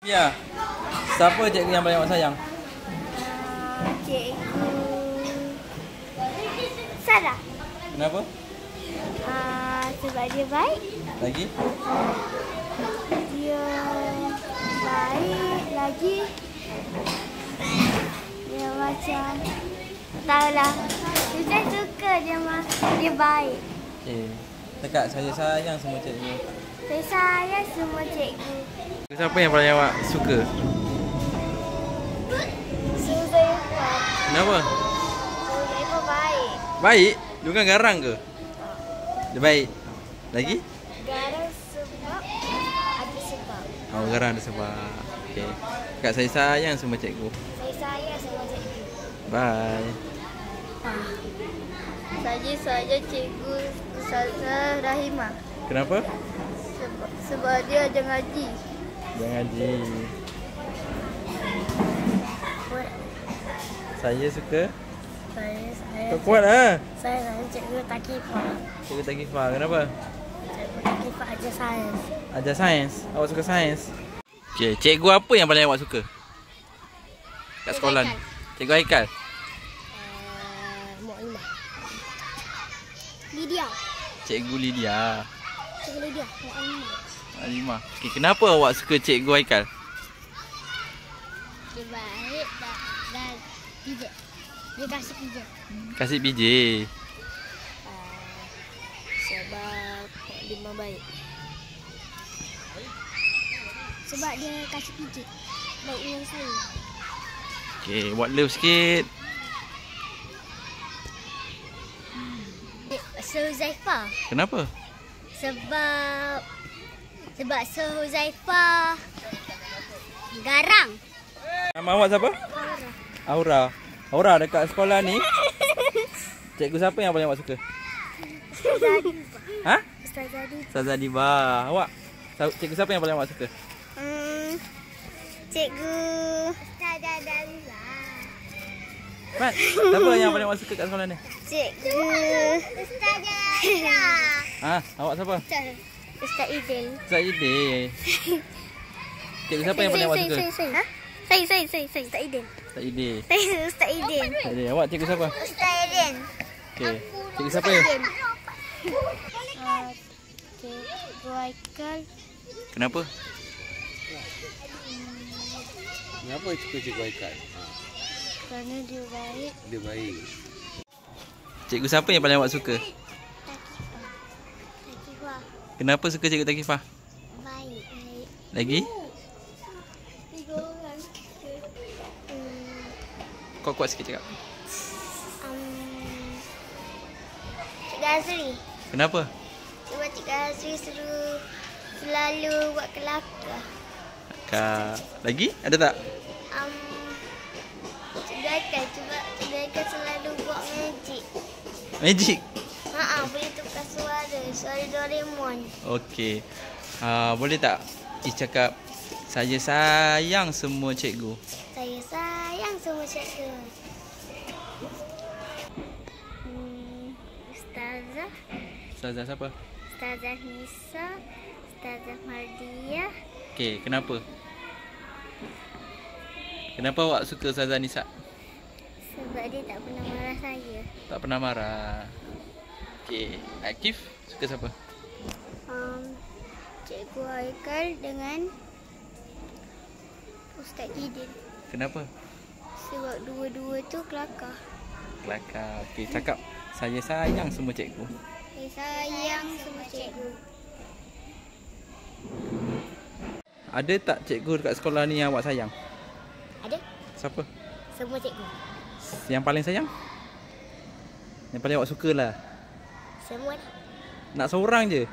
Ya. Siapa cikgu yang paling awak sayang? Cikgu Sarah. Kenapa? Sebab dia baik. Lagi? Dia baik lagi. Dia macam tahulah. Saya suka dia baik. Okey. Cakap saya sayang semua cikgu. Saya sayang semua cikgu. Siapa yang paling awak suka? Suzaifa. Kenapa? Suzaifa baik. Baik? Dia bukan garang ke? Dia baik. Lagi? Garang sebab ada sebab. Oh, garang ada sebab. Okey. Cakap saya sayang semua cikgu. Saya sayang semua cikgu. Bye. Saja cikgu Ustazah Rahimah. Kenapa? Sebab dia ajar ngaji. Dia ngaji. Saya suka. Kau kuat lah. Saya cikgu Takifah. Cikgu Takifah. Kenapa? Cikgu Takifah ajar sains. Ajar sains. Awak suka sains? Okey, cikgu apa yang paling awak suka? Kat sekolah ni. Cikgu Haikal. Mu'alimah. Lydia. Cikgu Lydia. Cikgu Lydia. Mu'alimah. Alimah. Okey, kenapa awak suka cikgu Haikal? Dia baik dan pijak. Dia kasih pijak. Kasih PJ. Sebab Mu'alimah baik. Sebab dia kasih pijak. Baik dengan saya. Okey, buat love sikit. Suzaifa. Kenapa? Sebab Suzaifa garang. Nama awak siapa? Aura. Aura dekat sekolah ni. Cikgu siapa yang paling awak suka? Ustazah Diba. Ha? Ustazah Diba. Ustazah Diba. Awak? Cikgu siapa yang paling awak suka? Cikgu Ustazah Dalila. Mat, siapa yang paling awak suka kat sekolah ni? Cikgu Ustazah Dalila. Ha, awak siapa? Ustaz Idil. Ustaz Idil. Cikgu siapa yang paling awak suka? Ha? Saya Ustaz Idil. Ustaz Idil. Saya Ustaz Idil. Ustaz Idil. Awak cikgu siapa? Ustaz Idil. Okey. Cikgu siapa ya? Cikgu Haikal. Kenapa? Kenapa suka cikgu Haikal? Kerana dia baik. Dia baik. Cikgu siapa yang paling awak suka? Takifah. Kenapa suka cikgu Takifah? Baik. Lagi? 3 orang. Kau kuat sikit cakap. Cikgu Azri. Kenapa? Sebab Cikgu Azri selalu buat kelakar. Kak. Lagi? Ada tak? Cikgu Haikal sebab Cikgu Haikal selalu buat magic. Magic? Boleh tukar suara Doraemon. Okey. Boleh tak cakap saya sayang semua cikgu? Saya sayang semua cikgu. Ustazah. Ustazah siapa? Ustazah Nisa. Ustazah Mardiah. Okey, kenapa? Kenapa awak suka Ustazah Nisa? Sebab dia tak pernah marah saya. Tak pernah marah. Okey, Akif suka siapa? Cikgu Haikal dengan Ustaz Idil. Kenapa? Sebab dua-dua tu kelakar. Kelakar. Okey, cakap saya sayang semua cikgu. Saya sayang semua cikgu. Ada tak cikgu dekat sekolah ni yang awak sayang? Ada? Siapa? Semua cikgu. Yang paling sayang? Yang paling awak suka lah. Semua dah. Nak seorang je.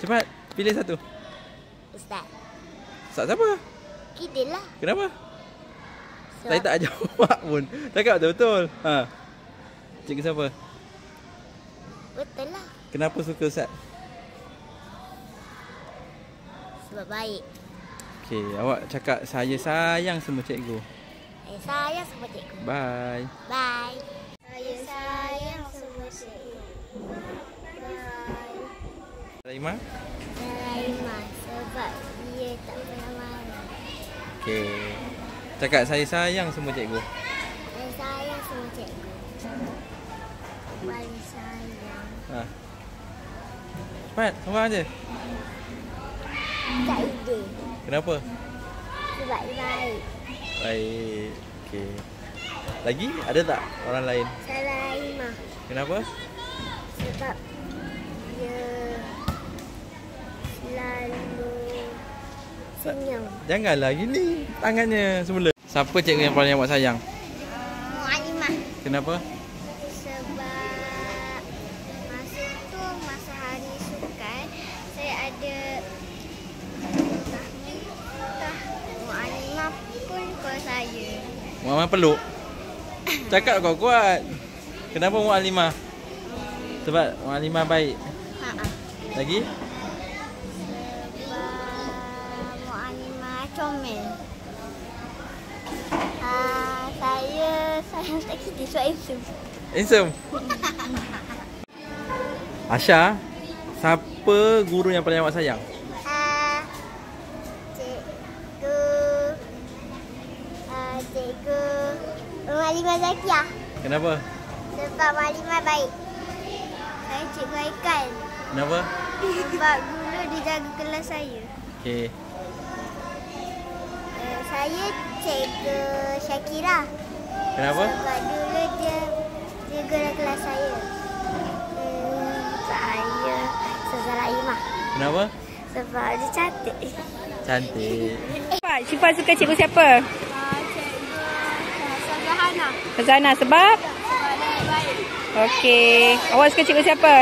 Cepat, pilih satu. Ustaz. Ustaz siapa? Idil lah. Kenapa? Sebab Saya tak jawab pun. Cakap betul-betul. Ha. Cikgu siapa? betul lah. Kenapa suka Ustaz? Sebab baik. Okey, awak cakap saya sayang semua cikgu. Saya sayang semua cikgu. Bye. Bye. Saya sayang semua cikgu. Bye. Raimah? Raimah sebab Okey. Cakap saya sayang semua cikgu. Saya sayang semua cikgu. Paling sayang. Ha. Cepat, seorang je. Tak ide. Kenapa? Sebab dia baik. Baik. Okey. Lagi ada tak orang lain? Salah Imah. Kenapa? Sebab dia selalu senyum. Janganlah gini tangannya semula. Siapa cikgu yang paling awak sayang? Mu'alimah. Kenapa? Sebab masa tu, masa hari sukan, saya ada Mu'alimah pun call saya. Muhammad peluk. Cakap kau kuat. Kenapa Mu'alimah? Sebab Mu'alimah baik. Ha. Lagi? Sebab Mu'alimah comel. Saya tak kira sebab itu. Handsome. Asha, siapa guru yang paling awak sayang? Cikgu Mu'alimah Zakiah. Kenapa? Sebab Mu'alimah baik. Saya Cikgu Haikal. Kenapa? Sebab dulu dia jaga kelas saya. Okey. Saya Cikgu Syakira. Kenapa? Sebab dulu dia jaga kelas saya. Saya Ustazah Imah. Kenapa? Sebab dia cantik. Cantik. Syifa suka cikgu siapa? Cikgu Ustazah Hana. Fazana sebab? Sebab dia baik. Okey. Awak suka cikgu siapa?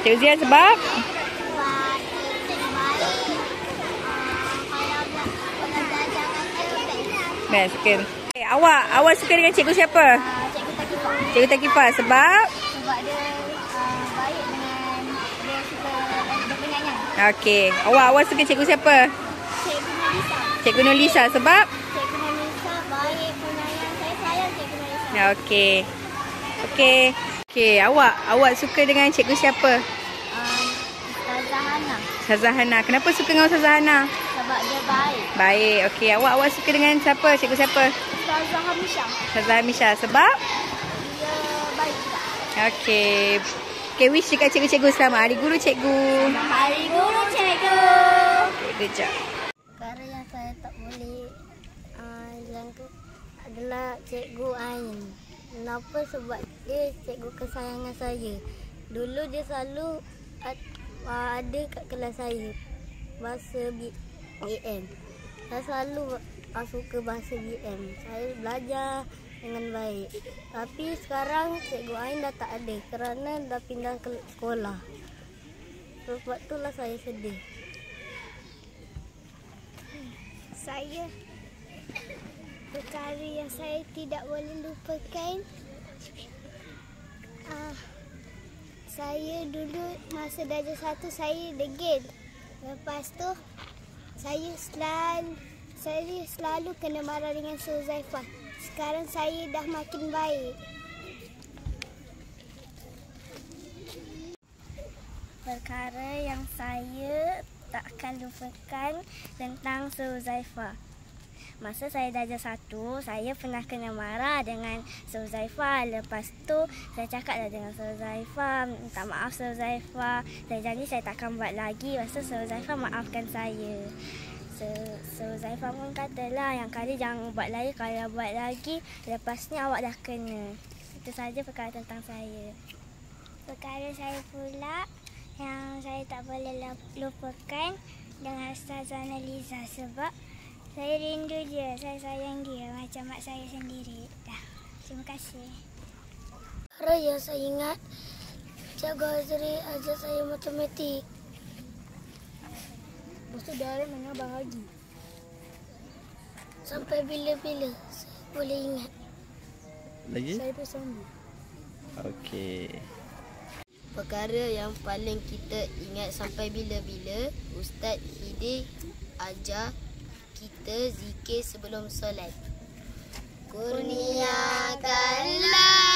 Cikgu Zia sebab? Sebab dia baik. Kalau belajar kata Best, okey. Okay, awak suka dengan cikgu siapa? Cikgu Takifah. Cikgu Takifah sebab? Sebab dia baik dengan dia suka bernyanyi. Okey. Awak suka cikgu siapa? Cikgu Nolisa. Cikgu Nolisa sebab? Cikgu Nolisa baik penyayang. Saya sayang Cikgu Nolisa. Okey. Okey. Okey, awak suka dengan cikgu siapa? Ustazah Hana. Ustazah Hana. Kenapa suka dengan Ustazah Hana? Sebab dia baik. Baik. Okey, awak suka dengan siapa? Cikgu siapa? Ustazah Hamisha. Ustazah Hamisha sebab? Dia baik juga. Okey. Okey, wish dekat cikgu-cikgu selamat Hari Guru Cikgu. Hari Guru Cikgu. Okay, good job. Perkara yang saya tak boleh jangka adalah Cikgu Ain. Kenapa? Sebab dia cikgu kesayangan saya. Dulu dia selalu ada kat kelas saya. Bahasa BM. Saya selalu suka bahasa BM. Saya belajar dengan baik. Tapi sekarang Cikgu Ain dah tak ada kerana dah pindah ke sekolah. Sebab itulah saya sedih. Saya perkara yang saya tidak boleh lupakan. Saya dulu masa darjah 1 saya degil. Lepas tu saya selalu kena marah dengan Suzaifah. Sekarang saya dah makin baik. Perkara yang saya tak akan lupakan tentang Suzaifah. Masa saya darjah 1, saya pernah kena marah dengan Suzaifah. Lepas tu saya cakaplah dengan Suzaifah, minta maaf Suzaifah. Saya janji saya takkan buat lagi. Lepas tu Suzaifah maafkan saya. Suzaifah pun katalah yang kali jangan buat lagi. Kalau buat lagi, lepas ni awak dah kena. Itu saja perkara tentang saya. Perkara saya pula yang saya tak boleh lupakan dengan Ustazah Naliza sebab saya rindu dia, saya sayang dia macam mak saya sendiri. Dah. Terima kasih. Perkara yang saya ingat, Cikgu Azri ajar saya matematik. Lepas tu darah mengabar lagi. Sampai bila-bila saya boleh ingat. Lagi? Saya pun sambung. Okey. Perkara yang paling kita ingat sampai bila-bila, Ustaz Hidayah ajar kita zikir sebelum solat. Kurniakanlah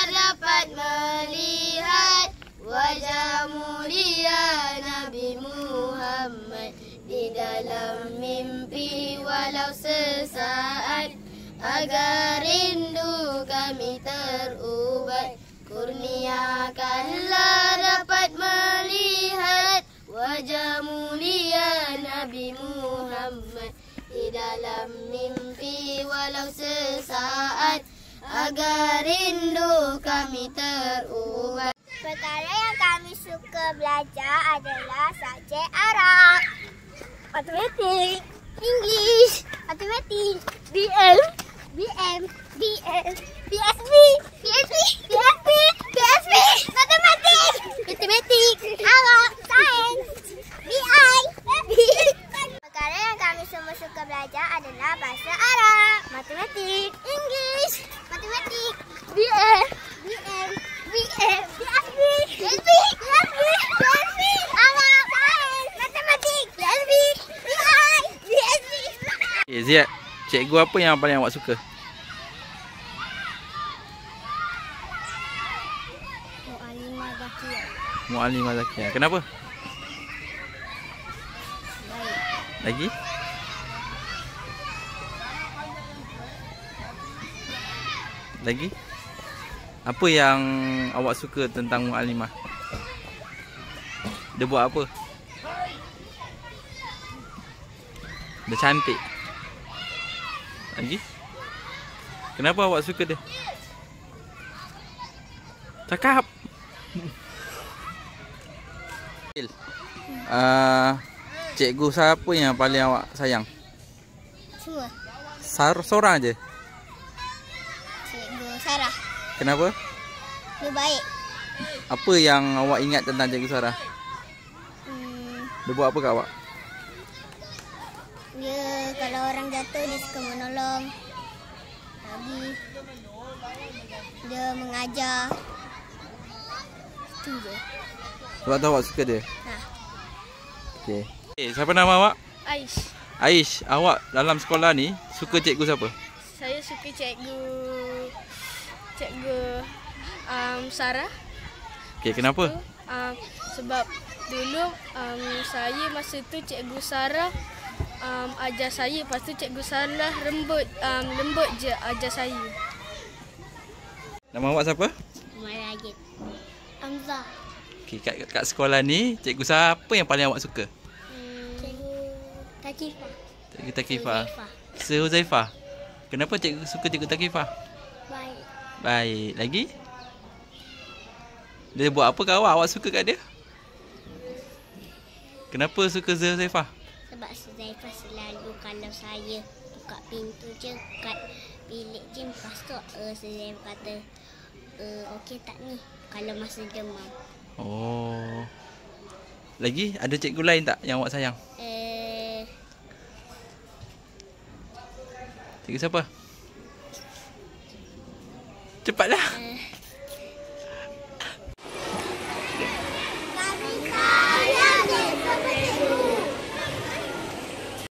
dapat melihat wajah mulia Nabi Muhammad di dalam mimpi walau sesaat, agar rindu kami terubat. Kurniakanlah dapat melihat wajah mulia Nabi Muhammad di dalam mimpi walau sesaat, agar rindu kami terubat. Perkara yang kami suka belajar adalah subjek Arab, matematik, English, matematik, BM, matematik, Arab, sains, BI. Perkara yang kami semua suka belajar adalah bahasa Arab, matematik, English, matematik, BM, Arab, sains, matematik, BI. Okay, Ziad, cikgu apa yang paling awak suka? Mu'alimah Zakiyah. Mu'alimah Zakiyah. Kenapa? Lagi? Lagi? Apa yang awak suka tentang Mu'alimah? Dia buat apa? Dia cantik. Lagi? Kenapa awak suka dia? Cakap. Cikgu siapa yang paling awak sayang? Semua. Seorang je? Cikgu Sarah. Kenapa? Dia baik. Apa yang awak ingat tentang Cikgu Sarah? Dia buat apa kat awak? Dia kalau orang jatuh dia suka menolong. Lagi dia mengajar. Itu je. Sebab tu awak suka dia? Ha. Okey. Siapa nama awak? Aish. Aish, awak dalam sekolah ni suka cikgu siapa? Saya suka cikgu Sarah. Okey, kenapa? Sebab dulu saya masa tu cikgu Sarah ajar saya, lepas tu cikgu Sarah lembut je ajar saya. Nama awak siapa? Maragit. Hamzah. Okey, kat sekolah ni cikgu siapa yang paling awak suka? Cikgu Takifah. Cikgu Takifah. Sir Huzaifah. Kenapa cikgu suka Cikgu Takifah? Baik. Baik. Lagi? Dia buat apa kat awak? Awak suka kat dia? Kenapa suka Sir Huzaifah? Sebab Huzaifah selalu kalau saya buka pintu je kat bilik je, lepas tu Huzaifah kata okey tak ni kalau masa demam. Oh. Lagi ada cikgu lain tak yang awak sayang? Cikgu siapa? Cepatlah.